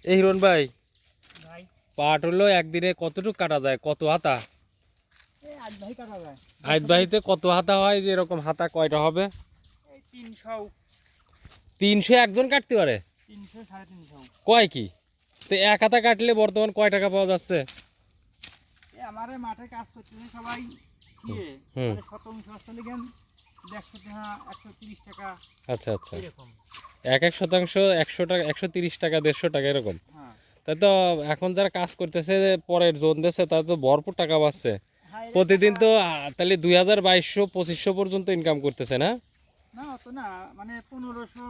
এই হিরণ ভাই, ভাই পাট হলো একদিনে কতটুকু কাটা যায়, কত হাতা? এই 8 ভাই কাটা যায়। 8 বাহিতে কত হাতা হয়, যে এরকম হাতা কয়টা হবে? এই 300 300 একজন কাটতে পারে? 300 350। কয় কি? তো এক হাতা কাটলে বর্তমান কয় টাকা পাওয়া যাচ্ছে? এই আমারে মাঠে কাজ করতেছে সবাই দিয়ে হুম। মানে শতাংশ আসলে গেন 150 টাকা 130 টাকা আচ্ছা আচ্ছা, এরকম। এক শতাংশ 100 টাকা, 130 টাকা, 150 টাকা এরকম। হ্যাঁ তাই তো এখন যারা কাজ করতেছে পরের জোন দিচ্ছে, তারা তো ভরপুর টাকা পাচ্ছে হ্যাঁ এর প্রতিদিন। টাকা তো তাহলে 2200-2500 পর্যন্ত ইনকাম করতেছে না? না অত না, মানে 1500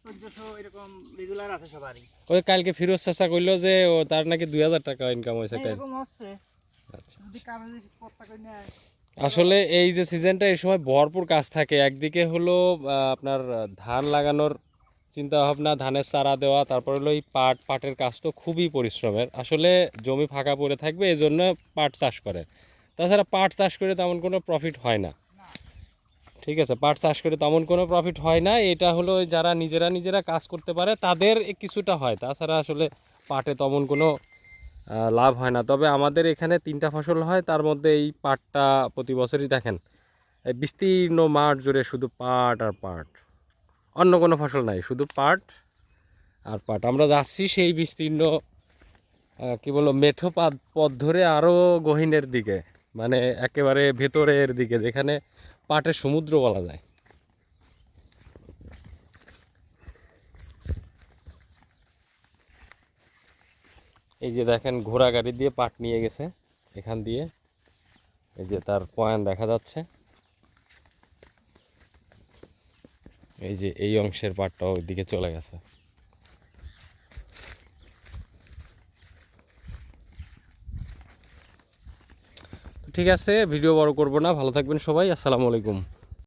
1400 এরকম রেগুলার আছে সবারই। ওই কালকে ফিরোজ চাচা কইলো যে তার নাকি 2000 টাকা ইনকাম হয়েছে হ্যাঁ কাল। এরকম হচ্ছে, আচ্ছা। যদি কারো যদি কর্তা করে নেয়। আসলে এই যে সিজনটা, এই সময় ভরপুর কাজ থাকে। একদিকে হলো আপনার ধান লাগানোর চিন্তা ভাবনা, ধানের চারা দেওয়া, তারপর হলো এই পাটের কাজ তো খুবই পরিশ্রমের। আসলে জমি ফাঁকা পড়ে থাকবে, এই জন্য পাট চাষ করে। তাছাড়া পাট চাষ করে তেমন কোনো প্রফিট হয় না। না ঠিক আছে, পাট চাষ করে তেমন কোনো প্রফিট হয় না। এটা হলো ওই যারা নিজেরা কাজ করতে পারে তাদের কিছুটা হয়, তাছাড়া আসলে পাটে তেমন কোনো লাভ হয় না। তবে আমাদের এখানে 3টা ফসল হয়, তার মধ্যে এই পাটটা প্রতি বছরই দেখেন এই বিস্তীর্ণ মাঠ জুড়ে শুধু পাট আর পাট, অন্য কোনো ফসল নাই, শুধু পাট আর পাট। আমরা যাচ্ছি সেই বিস্তীর্ণ কি বলবো মেঠো পথ ধরে আরও গহীনের দিকে, মানে একেবারে ভেতরের দিকে, যেখানে পাটের সমুদ্র বলা যায়। এই যে দেখেন ঘোড়া গাড়ি দিয়ে পাট নিয়ে গেছে এখান দিয়ে, এই যে তার পয়েন্ট দেখা যাচ্ছে। এই যে এই অংশের পাটটা ওইদিকে চলে গেছে। ঠিক আছে, ভিডিও বড় করব না, ভালো থাকবেন সবাই, আসসালামু আলাইকুম।